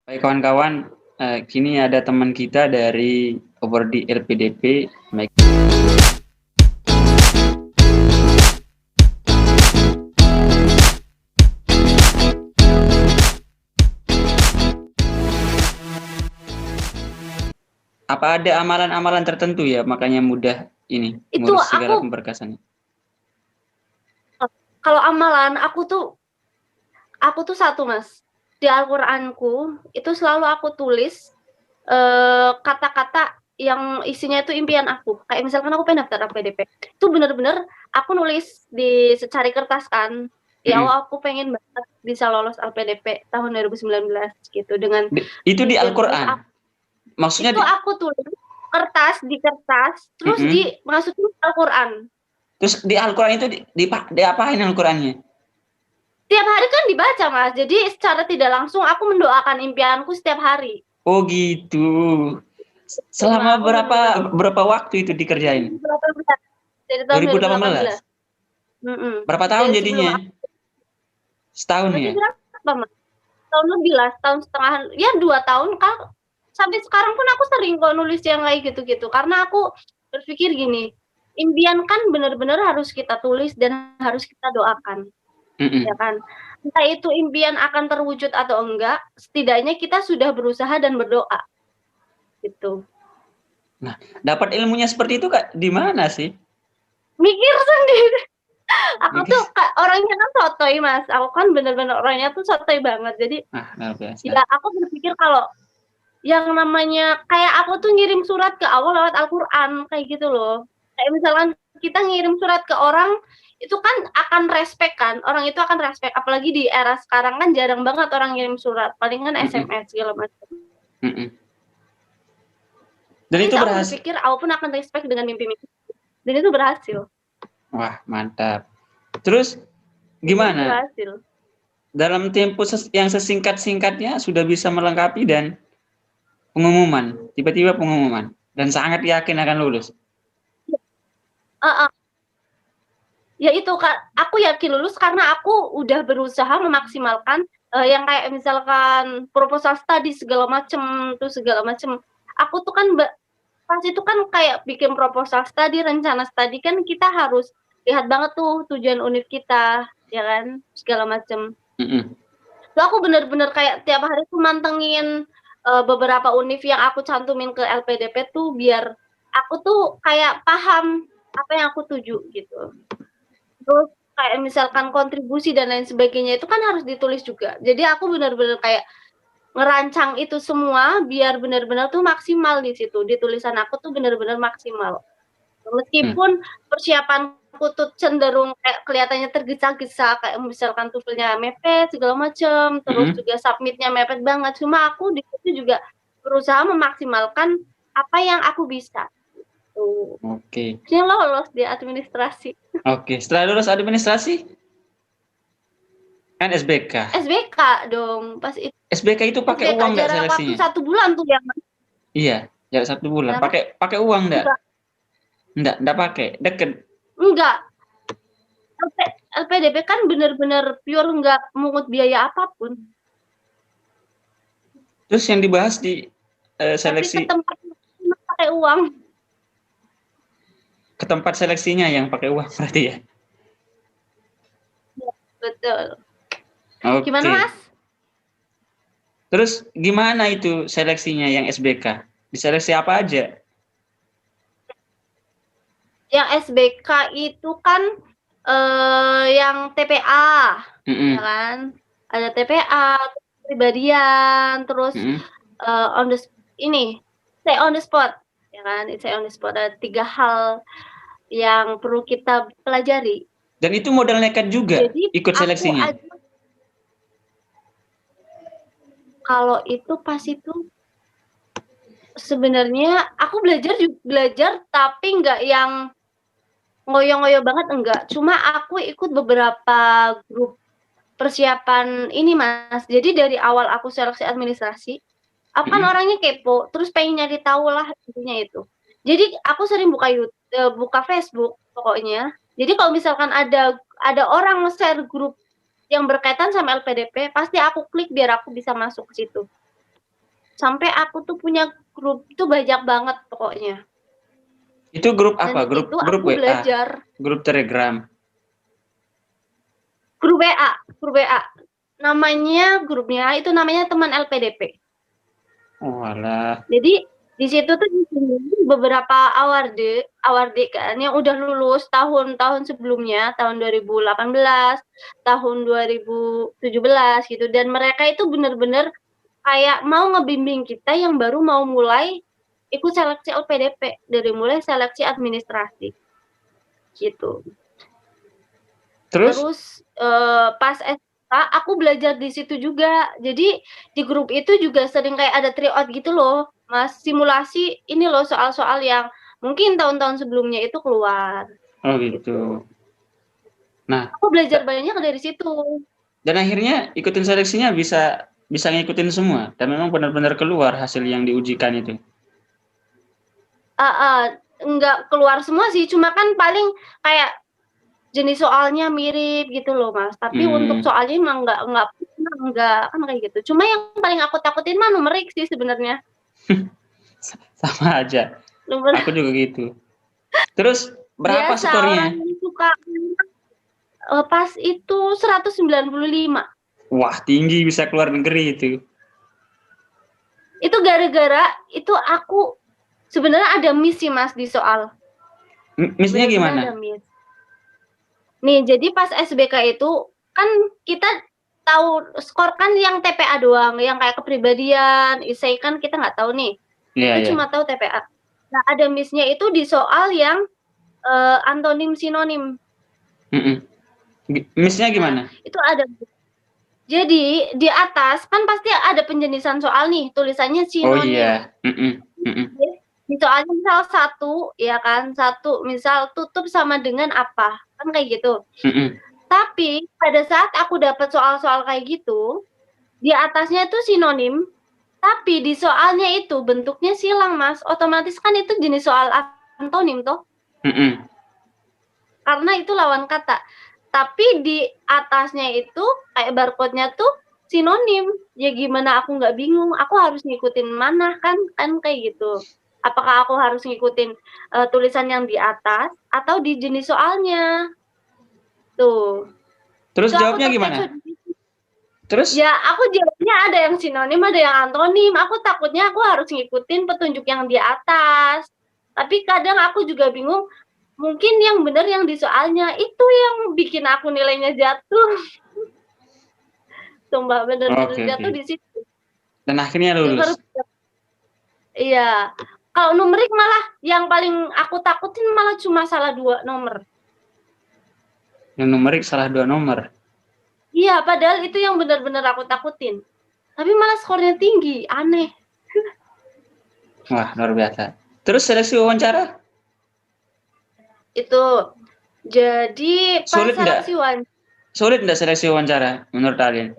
Baik kawan-kawan, kini ada teman kita dari Prodi LPDP. Apa ada amalan-amalan tertentu ya makanya mudah ini Itu ngurus segala aku pemberkasannya? kalau amalan aku tuh satu Mas, di Al-Qur'anku itu selalu aku tulis kata-kata yang isinya itu impian aku. Kayak misalkan aku pengen daftar LPDP, itu bener-bener aku nulis di secari kertas kan, ya Allah aku pengen banget bisa lolos LPDP tahun 2019 gitu dengan Itu di mimpian terus Al-Qur'an? Maksudnya itu aku tulis di kertas terus dimasukin Al-Qur'an. Terus di Al-Qur'an itu diapain Al-Qur'annya? Tiap hari kan dibaca Mas, jadi secara tidak langsung aku mendoakan impianku setiap hari. Oh gitu. Selama berapa waktu itu dikerjain? 2018. Dari tahun 2018? 2018. Berapa tahun Dari sebelum jadinya? Setahun berarti ya? berapa Mas? Tahun lebih lah, setahun setengahan, ya 2 tahun Kak. Sampai sekarang pun aku sering kok nulis yang kayak gitu-gitu, karena aku berpikir gini, impian kan bener-bener harus kita tulis dan harus kita doakan, ya kan. Entah itu impian akan terwujud atau enggak, setidaknya kita sudah berusaha dan berdoa, gitu. Nah, dapat ilmunya seperti itu Kak, di mana sih? Mikir sendiri. Aku tuh orangnya kan sotoy Mas, aku kan bener-bener orangnya tuh sotoy banget. Jadi, ya aku berpikir kalau yang namanya kayak aku tuh ngirim surat ke Allah lewat Al-Qur'an, kayak gitu loh. Kayak misalkan kita ngirim surat ke orang, itu kan akan respect kan, orang itu akan respect, apalagi di era sekarang kan jarang banget orang ngirim surat, palingan SMS segala macam. Dan itu aku berpikir Allah pun akan respect dengan mimpi-mimpi, dan itu berhasil. Wah, mantap. Terus gimana? Dalam tempo yang sesingkat-singkatnya sudah bisa melengkapi dan tiba-tiba pengumuman dan sangat yakin akan lulus. Ya itu Kak, aku yakin lulus karena aku udah berusaha memaksimalkan yang kayak misalkan proposal study segala macem. Aku tuh kan pas itu kan kayak bikin proposal study, rencana study kan kita harus lihat banget tuh tujuan univ kita, ya kan, segala macem. Lalu aku bener-bener kayak tiap hari tuh mantengin beberapa univ yang aku cantumin ke LPDP tuh biar aku tuh kayak paham apa yang aku tuju gitu. Terus kayak misalkan kontribusi dan lain sebagainya itu kan harus ditulis juga. Jadi aku bener-bener kayak ngerancang itu semua biar bener-bener tuh maksimal di situ. Di tulisan aku tuh bener-bener maksimal. Meskipun persiapanku tuh cenderung kayak kelihatannya tergesa-gesa, kayak misalkan TOEFL-nya mepet segala macem, terus juga submit-nya mepet banget. Cuma aku di situ juga berusaha memaksimalkan apa yang aku bisa. Oke. Akhirnya lolos di administrasi. Oke, setelah lulus administrasi kan SBK. SBK dong, pas itu. SBK itu pakai uang nggak seleksinya? Waktu 1 bulan tuh ya Mas. Iya, jarak 1 bulan. Pakai uang nggak? Nggak pakai, deket. Enggak. LPDP kan bener-bener pure nggak mungut biaya apapun. Terus yang dibahas di seleksi? Tapi ke tempat pakai uang. Ke tempat seleksinya yang pakai uang berarti ya? Ya, betul. Okay. Gimana Mas? Terus gimana itu seleksinya yang SBK? Diseleksi apa aja? Yang SBK itu kan yang TPA, ya kan? Ada TPA, kepribadian, terus say on the spot, ya kan? Say on the spot, ada 3 hal yang perlu kita pelajari. Dan itu modal nekat juga. Jadi, ikut seleksinya. Kalau itu pas itu sebenarnya aku belajar tapi nggak yang ngoyo-ngoyo banget, enggak. Cuma aku ikut beberapa grup persiapan ini Mas. Jadi dari awal aku seleksi administrasi, aku kan orangnya kepo, terus pengen nyari tahu lah intinya itu. Jadi aku sering buka Facebook pokoknya. Jadi kalau misalkan ada orang nge-share grup yang berkaitan sama LPDP, pasti aku klik biar aku bisa masuk ke situ. Sampai aku tuh punya grup tuh banyak banget pokoknya. Itu grup Dan apa? Grup itu grup aku WA, belajar grup Telegram. grup WA, grup WA. Namanya grupnya itu namanya teman LPDP. Oh alah. Jadi di situ tuh beberapa awarded kan yang udah lulus tahun-tahun sebelumnya, tahun 2018, tahun 2017 gitu. Dan mereka itu bener-bener kayak mau ngebimbing kita yang baru mau mulai ikut seleksi LPDP, dari mulai seleksi administrasi gitu. Terus? Terus pas SMK aku belajar di situ juga. Jadi di grup itu juga sering kayak ada tryout gitu loh, Mas. Simulasi ini loh soal-soal yang mungkin tahun-tahun sebelumnya itu keluar. Oh gitu. Gitu. Nah, Aku belajar banyak dari situ. dan akhirnya ikutin seleksinya bisa bisa ngikutin semua dan memang benar-benar keluar hasil yang diujikan itu. Enggak keluar semua sih, cuma kan paling kayak jenis soalnya mirip gitu loh, Mas. Tapi untuk soalnya emang enggak kan kayak gitu. Cuma yang paling aku takutin mah numerik sih sebenarnya. Sama aja. Numerik. Aku juga gitu. Terus berapa Biasa orang skornya? yang suka pas itu 195. Wah, tinggi bisa keluar negeri itu. Itu gara-gara itu aku sebenarnya ada miss sih, Mas, di soal. Missnya Bener-bener gimana? ada miss. Nih, jadi pas SBK itu kan kita tahu skor kan yang TPA doang, yang kayak kepribadian, essay kan kita nggak tahu nih. Iya, Kita iya. cuma tahu TPA. Nah, ada miss-nya itu di soal yang antonim sinonim. Missnya gimana? Nah, itu ada. Jadi di atas kan pasti ada penjenisan soal nih, tulisannya Oh sinonim. iya. Di soalnya misal satu, ya kan, satu misal tutup sama dengan apa, kan kayak gitu. Tapi pada saat aku dapat soal-soal kayak gitu, di atasnya itu sinonim, tapi di soalnya itu bentuknya silang, Mas. Otomatis kan itu jenis soal antonim toh. Karena itu lawan kata. Tapi di atasnya itu kayak barcode-nya tuh sinonim. Ya gimana aku nggak bingung, aku harus ngikutin mana kan kayak gitu. Apakah aku harus ngikutin tulisan yang di atas atau di jenis soalnya? Tuh. Terus Itu aku jawabnya gimana? terkecoh. Terus? Ya, aku jawabnya ada yang sinonim, ada yang antonim. Aku takutnya aku harus ngikutin petunjuk yang di atas. Tapi kadang aku juga bingung, mungkin yang benar yang di soalnya itu yang bikin aku nilainya jatuh. Sumpah bener-bener jatuh di situ. Dan akhirnya lulus. Iya. Kalau numerik malah yang paling aku takutin malah cuma salah 2 nomor. Yang numerik salah 2 nomor. Iya, padahal itu yang benar-benar aku takutin. Tapi malah skornya tinggi, aneh. Wah, luar biasa. Terus seleksi wawancara? Itu. Jadi pas seleksi wawancara. Sulit enggak seleksi wawancara menurut kalian?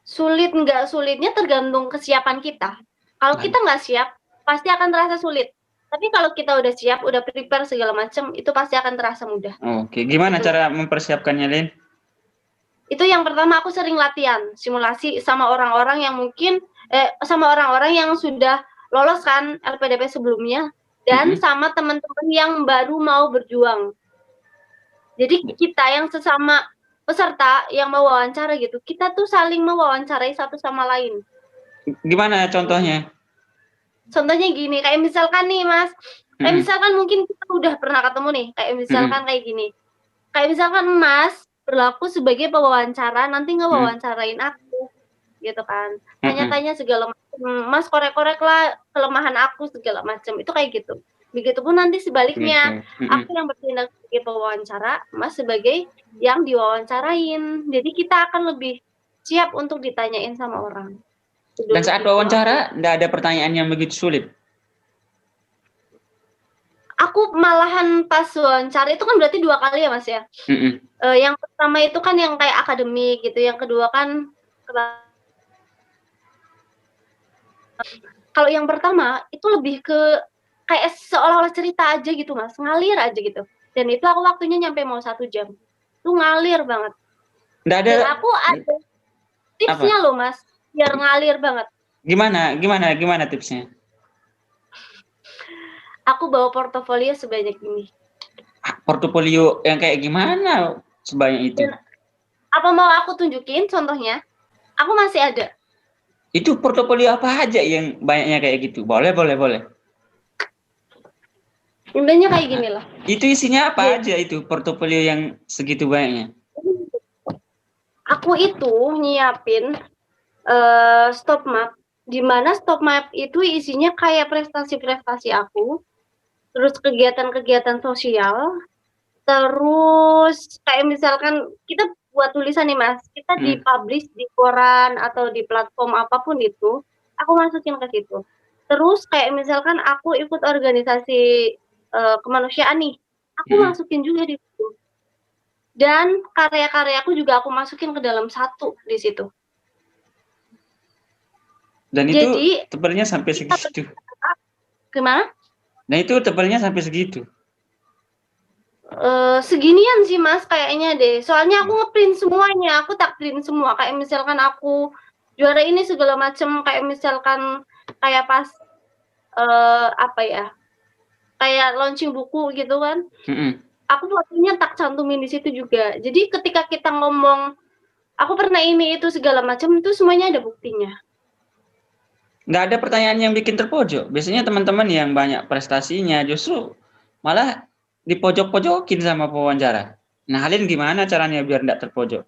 Sulit enggak sulitnya tergantung kesiapan kita. Kalau kita nggak siap, pasti akan terasa sulit. Tapi kalau kita udah siap, udah prepare segala macam, itu pasti akan terasa mudah. Oke, gimana cara mempersiapkannya, Lin? Itu yang pertama aku sering latihan, simulasi sama orang-orang yang mungkin sama orang-orang yang sudah lolos kan LPDP sebelumnya dan sama teman-teman yang baru mau berjuang. Jadi kita yang sesama peserta yang mau wawancara gitu, kita tuh saling mewawancarai satu sama lain. Gimana contohnya? Contohnya gini, kayak misalkan nih Mas, kayak misalkan mungkin kita udah pernah ketemu nih, kayak misalkan kayak gini. Kayak misalkan Mas berlaku sebagai pewawancara, nanti ngewawancarain aku, gitu kan. Tanya-tanya segala macam, Mas korek-korek lah kelemahan aku segala macam, itu kayak gitu. Begitupun nanti sebaliknya, aku yang bertindak sebagai pewawancara, Mas sebagai yang diwawancarain. Jadi kita akan lebih siap untuk ditanyain sama orang. Dan saat wawancara, enggak ada pertanyaan yang begitu sulit? Aku malahan pas wawancara itu kan berarti 2 kali ya Mas ya. Yang pertama itu kan yang kayak akademik gitu, yang kedua kan kalau yang pertama itu lebih ke kayak seolah-olah cerita aja gitu Mas, ngalir aja gitu. Dan itu aku waktunya nyampe mau 1 jam. Itu ngalir banget. Nggak ada. Dan aku ada tipsnya loh Mas, biar ngalir banget. Gimana tipsnya? Aku bawa portofolio sebanyak ini. Portofolio yang kayak gimana sebanyak itu? Dan apa mau aku tunjukin contohnya? Aku masih ada. Itu portofolio apa aja yang banyaknya kayak gitu? Boleh. Intinya kayak gini lah. Itu isinya apa Jadi, aja itu portofolio yang segitu banyaknya? aku itu nyiapin stop map, di mana stop map itu isinya kayak prestasi-prestasi aku, terus kegiatan-kegiatan sosial, terus kayak misalkan kita buat tulisan nih Mas, kita dipublish di koran atau di platform apapun itu, aku masukin ke situ. Terus kayak misalkan aku ikut organisasi kemanusiaan nih, aku masukin juga di situ. Dan karya-karyaku juga aku masukin ke dalam satu di situ. Dan Jadi, itu tebalnya sampai segitu. Gimana? Nah itu tebalnya sampai segitu. Seginian sih Mas kayaknya deh. Soalnya aku ngeprint semuanya, aku tak print semua. Kayak misalkan aku juara ini segala macam, kayak misalkan kayak pas apa ya? Kayak launching buku gitu kan. Aku fotonya tak cantumin di situ juga. Jadi ketika kita ngomong aku pernah ini itu segala macam itu semuanya ada buktinya. Nggak ada pertanyaan yang bikin terpojok. Biasanya teman-teman yang banyak prestasinya justru malah dipojok-pojokin sama pewawancara. Nah, Alin gimana caranya biar nggak terpojok?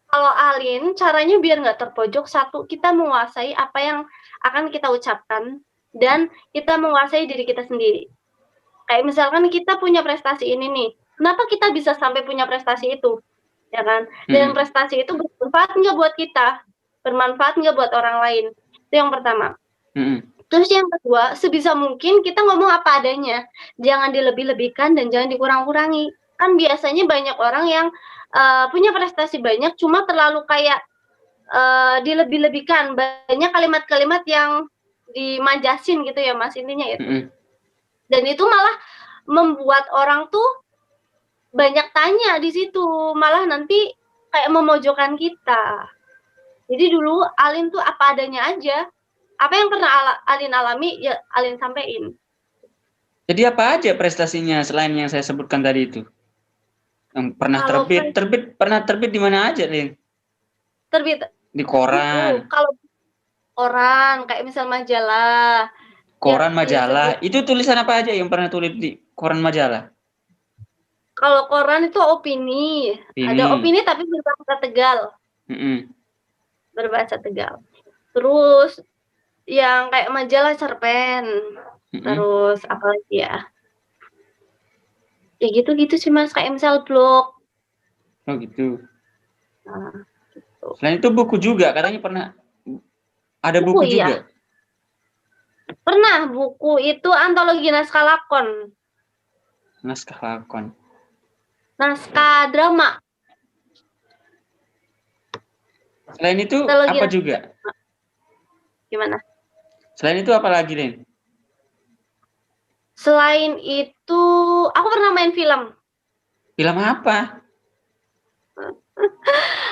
Kalau Alin, caranya biar nggak terpojok, satu, kita menguasai apa yang akan kita ucapkan, dan kita menguasai diri kita sendiri. Kayak misalkan kita punya prestasi ini nih, kenapa kita bisa sampai punya prestasi itu? Ya kan? Dan prestasi itu bermanfaat nggak buat kita? Bermanfaat nggak buat orang lain? Itu yang pertama. Terus yang kedua, sebisa mungkin kita ngomong apa adanya. Jangan dilebih-lebihkan dan jangan dikurang-kurangi. Kan biasanya banyak orang yang punya prestasi banyak, cuma terlalu kayak dilebih-lebihkan. Banyak kalimat-kalimat yang dimajasin gitu ya Mas, intinya itu. Dan itu malah membuat orang tuh banyak tanya di situ, malah nanti kayak memojokkan kita. Jadi dulu Alin tuh apa adanya aja. Apa yang pernah Alin alami, ya Alin sampein. Jadi apa aja prestasinya selain yang saya sebutkan tadi itu? Yang pernah pernah terbit di mana aja, Lin? Terbit di koran. Kalau koran, kayak misal majalah. Koran, majalah. Itu tulisan apa aja yang pernah tulis di koran, majalah? Kalau koran itu opini. Ada opini tapi berbahasa Tegal. Berbahasa Tegal. Terus yang kayak majalah cerpen. Terus apa lagi ya? Ya gitu-gitu sih Mas, kayak misal blog. Oh gitu. Nah, gitu. Selain itu buku juga, katanya pernah ada buku juga. Pernah, buku itu antologi naskah lakon. Naskah lakon. Naskah drama. Selain itu apa juga? Gimana? Selain itu apa lagi, Lin? Selain itu, aku pernah main film. Film apa?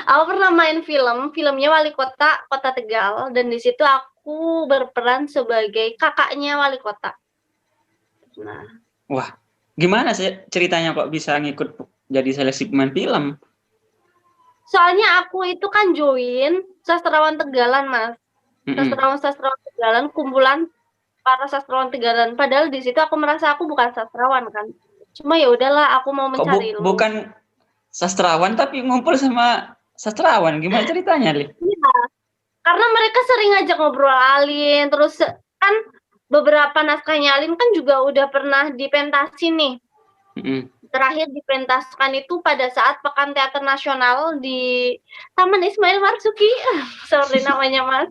Aku pernah main filmnya Wali Kota Tegal, dan di situ aku berperan sebagai kakaknya wali kota. Nah. Wah, gimana sih ceritanya kok bisa ngikut jadi seleksi pemain film? Soalnya aku itu kan join sastrawan Tegalan, Mas. Sastrawan Tegalan, kumpulan para sastrawan Tegalan. Padahal di situ aku merasa aku bukan sastrawan kan. Cuma ya udahlah, aku mau mencari ilmu. Bukan sastrawan tapi ngumpul sama sastrawan. Gimana ceritanya, Li? Iya. Karena mereka sering ngajak ngobrol Alin, terus kan beberapa naskahnya Alin kan juga udah pernah dipentasin nih. Terakhir dipentaskan itu pada saat Pekan Teater Nasional di Taman Ismail Marzuki, seperti namanya Mas,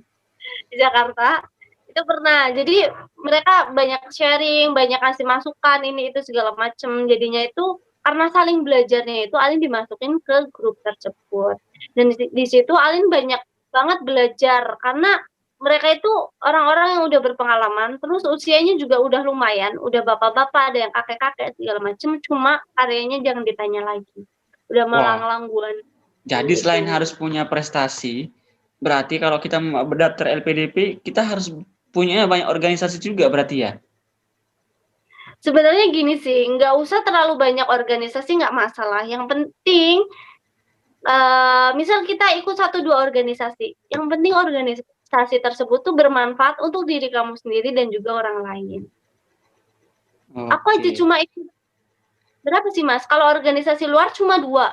di Jakarta. Itu pernah. Jadi mereka banyak sharing, banyak kasih masukan ini itu segala macam. Jadinya itu karena saling belajarnya itu Alin dimasukin ke grup tersebut. Dan di situ Alin banyak banget belajar karena mereka itu orang-orang yang udah berpengalaman, terus usianya juga udah lumayan, udah bapak-bapak, ada yang kakek-kakek segala macam, cuma karyanya jangan ditanya lagi. Udah melanglang buan. Jadi selain harus punya prestasi, Berarti kalau kita mau berdaftar LPDP, kita harus punya banyak organisasi juga berarti ya? Sebenarnya gini sih, nggak usah terlalu banyak organisasi, nggak masalah. Yang penting, misal kita ikut 1-2 organisasi, yang penting organisasi tersebut tuh bermanfaat untuk diri kamu sendiri dan juga orang lain. Aku aja Oke. cuma ikut berapa sih, Mas? Kalau organisasi luar cuma 2.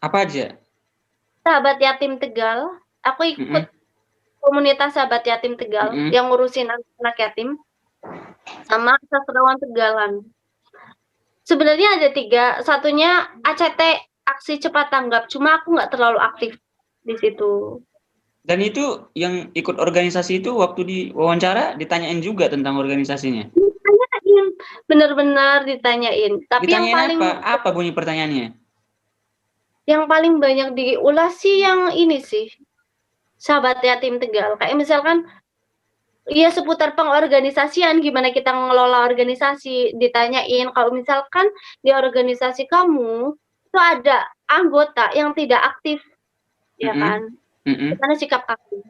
Apa aja? Sahabat Yatim Tegal, aku ikut Mhm, komunitas Sahabat Yatim Tegal mhm. yang ngurusin anak yatim, sama Sastrawan Tegalan. Sebenarnya ada 3, satunya ACT, Aksi Cepat Tanggap, cuma aku nggak terlalu aktif di situ. Dan itu yang ikut organisasi itu waktu diwawancara ditanyain juga tentang organisasinya? Ditanyain, bener-bener ditanyain. Tapi Ditanyain apa? Apa bunyi pertanyaannya? yang paling banyak diulas sih yang ini sih, Sahabat Yatim Tegal. Kayak misalkan, ya seputar pengorganisasian, gimana kita ngelola organisasi, ditanyain kalau misalkan di organisasi kamu itu ada anggota yang tidak aktif, ya Mhm, kan? mhm. Gimana sikap kamu?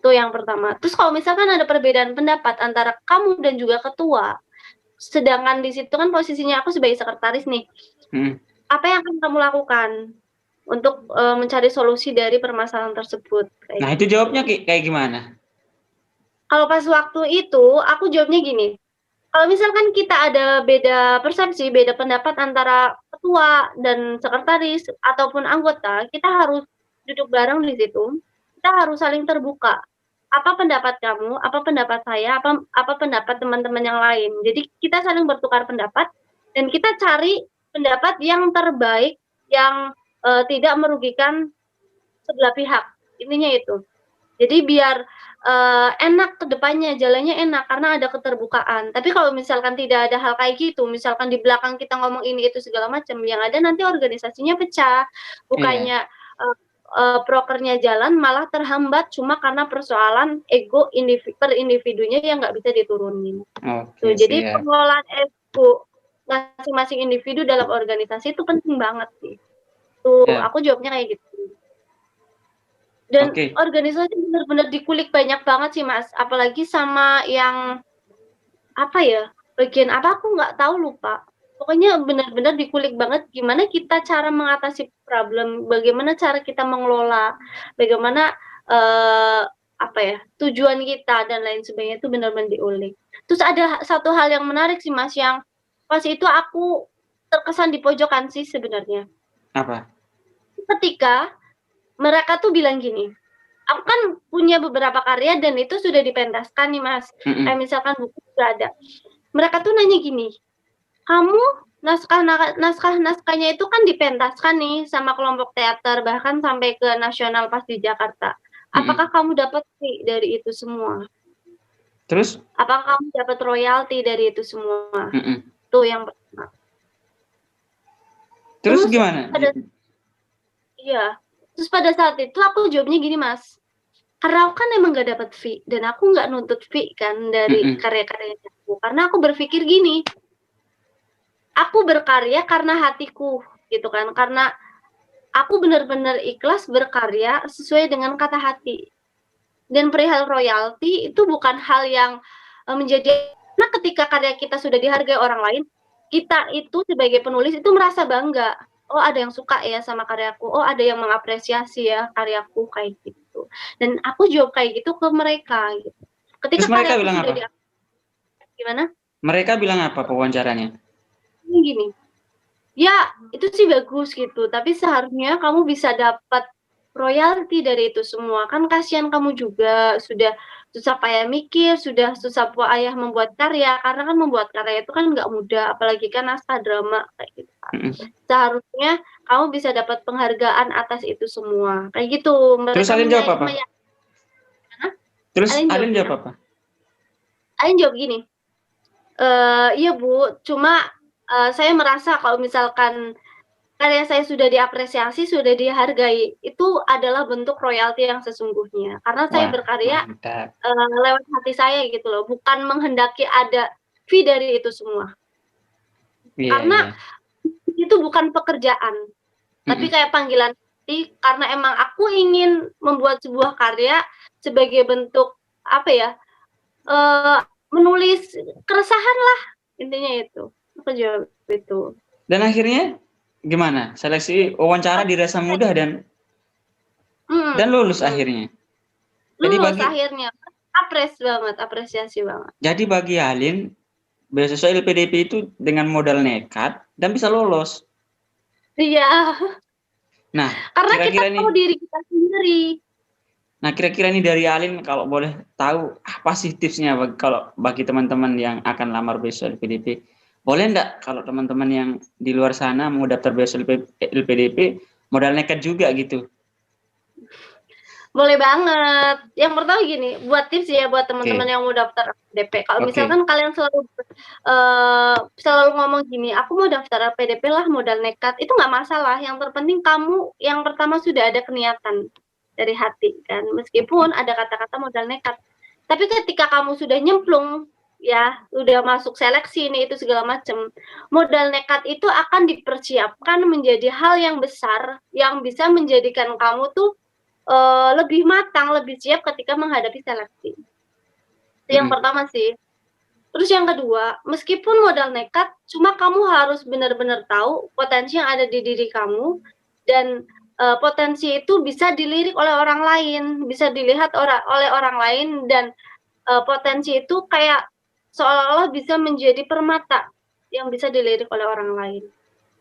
Itu yang pertama. Terus kalau misalkan ada perbedaan pendapat antara kamu dan juga ketua, sedangkan di situ kan posisinya aku sebagai sekretaris nih, Mhm. apa yang akan kamu lakukan untuk, mencari solusi dari permasalahan tersebut? Kayak Nah, itu jawabnya gitu. kayak gimana? Kalau pas waktu itu, aku jawabnya gini, kalau misalkan kita ada beda persepsi, beda pendapat antara ketua dan sekretaris ataupun anggota, kita harus duduk bareng di situ, kita harus saling terbuka. Apa pendapat kamu, apa pendapat saya, apa pendapat teman-teman yang lain. Jadi kita saling bertukar pendapat dan kita cari pendapat yang terbaik yang, tidak merugikan sebelah pihak, intinya itu. Jadi biar, enak ke depannya, jalannya enak karena ada keterbukaan. Tapi kalau misalkan tidak ada hal kayak gitu, misalkan di belakang kita ngomong ini itu segala macam, yang ada nanti organisasinya pecah. Iya. Bukannya, prokernya jalan malah terhambat cuma karena persoalan ego per individunya yang nggak bisa diturunin. Tuh, Oke, jadi siap. pengelolaan ego masing-masing individu dalam organisasi itu penting banget sih. Tuh, Siap. aku jawabnya kayak gitu. Dan Oke. organisasi bener-bener dikulik banyak banget sih, Mas, apalagi sama yang, apa ya, bagian apa aku nggak tahu, lupa. Pokoknya bener-bener dikulik banget gimana kita cara mengatasi problem, bagaimana cara kita mengelola, bagaimana, apa ya, tujuan kita dan lain sebagainya itu bener-bener diulik. Terus ada satu hal yang menarik sih, Mas, yang pas itu aku terkesan di pojokan sih sebenarnya. Apa? Ketika mereka tuh bilang gini, aku kan punya beberapa karya dan itu sudah dipentaskan nih, Mas. Kayak Mhm. misalkan buku juga ada. Mereka tuh nanya gini, "Kamu naskah-naskahnya itu kan dipentaskan nih sama kelompok teater, bahkan sampai ke nasional pas di Jakarta. Mhm. Apakah kamu dapat fee dari itu semua? Terus? Apakah kamu dapat royalti dari itu semua?" Mhm. Tuh yang pertama. Terus Terus gimana? pada iya, terus pada saat itu aku jawabnya gini, Mas, karena aku kan emang nggak dapat fee dan aku nggak nuntut fee kan dari Mhm. karya-karyanya aku, karena aku berpikir gini, aku berkarya karena hatiku, gitu kan, karena aku bener-bener ikhlas berkarya sesuai dengan kata hati. Dan perihal royalti itu bukan hal yang, menjadi karena ketika karya kita sudah dihargai orang lain, kita itu sebagai penulis itu merasa bangga, "Oh ada yang suka ya sama karyaku, oh ada yang mengapresiasi ya karyaku," kayak gitu. Dan aku jawab kayak gitu ke mereka gitu. Terus Ketika mereka karyaku bilang sudah apa? gimana? Mereka bilang apa pewawancaranya? Gini, "Ya, itu sih bagus gitu, tapi seharusnya kamu bisa dapat royalti dari itu semua. Kan kasihan kamu juga, sudah susah payah mikir, sudah susah payah membuat karya, karena kan membuat karya itu kan nggak mudah, apalagi kan naskah drama kayak gitu kan. Mhm. Seharusnya kamu bisa dapat penghargaan atas itu semua." Kayak gitu. Terus Mereka Alin jawab apa? gimana? Terus Alin jawab Alin gini, jawab apa? Alin jawab gini, "Iya Bu, cuma, saya merasa kalau misalkan karya saya sudah diapresiasi, sudah dihargai, itu adalah bentuk royalti yang sesungguhnya. Karena saya Wah, berkarya, mantap. lewat hati saya gitu loh, bukan menghendaki ada fee dari itu semua. Iya, Karena iya. itu bukan pekerjaan, tapi Mhm. kayak panggilan. hati karena emang aku ingin membuat sebuah karya sebagai bentuk apa ya, menulis keresahan lah, intinya itu. Aku jawab itu. Dan akhirnya gimana? Seleksi wawancara dirasa mudah dan lulus Mhm. akhirnya. Jadi Lulus bagi akhirnya. Apresiasi banget. jadi bagi Alin, beasiswa LPDP itu dengan modal nekat dan bisa lolos. Iya, Nah, karena kita kira-kira tahu nih, diri kita sendiri. kira-kira nih dari Alin kalau boleh tahu apa sih tipsnya bagi teman-teman yang akan lamar beasiswa LPDP? Boleh enggak kalau teman-teman yang di luar sana mau daftar beasiswa LPDP modal nekat juga gitu? Boleh banget. Yang pertama gini, buat tips ya buat teman-teman Oke. yang mau daftar LPDP. Kalau Oke. misalkan kalian selalu ngomong gini, "Aku mau daftar LPDP lah modal nekat." Itu nggak masalah, yang terpenting kamu yang pertama sudah ada niatan dari hati kan, Oke. meskipun ada kata-kata modal nekat. Tapi ketika kamu sudah nyemplung, ya, udah masuk seleksi ini itu segala macam, modal nekat itu akan dipersiapkan menjadi hal yang besar yang bisa menjadikan kamu tuh lebih matang, lebih siap ketika menghadapi seleksi. Itu yang pertama sih. Terus yang kedua, meskipun modal nekat, cuma kamu harus benar-benar tahu potensi yang ada di diri kamu dan, potensi itu bisa dilirik oleh orang lain, bisa dilihat oleh orang lain dan, potensi itu kayak seolah-olah bisa menjadi permata yang bisa dilirik oleh orang lain.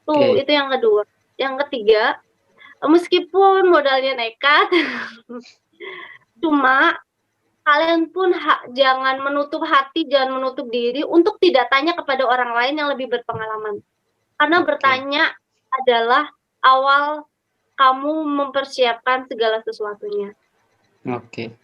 Tuh, Oke. itu yang kedua. Yang ketiga, meskipun modalnya nekat, cuma kalian pun jangan menutup hati, jangan menutup diri untuk tidak tanya kepada orang lain yang lebih berpengalaman. Karena Oke. bertanya adalah awal kamu mempersiapkan segala sesuatunya. Oke.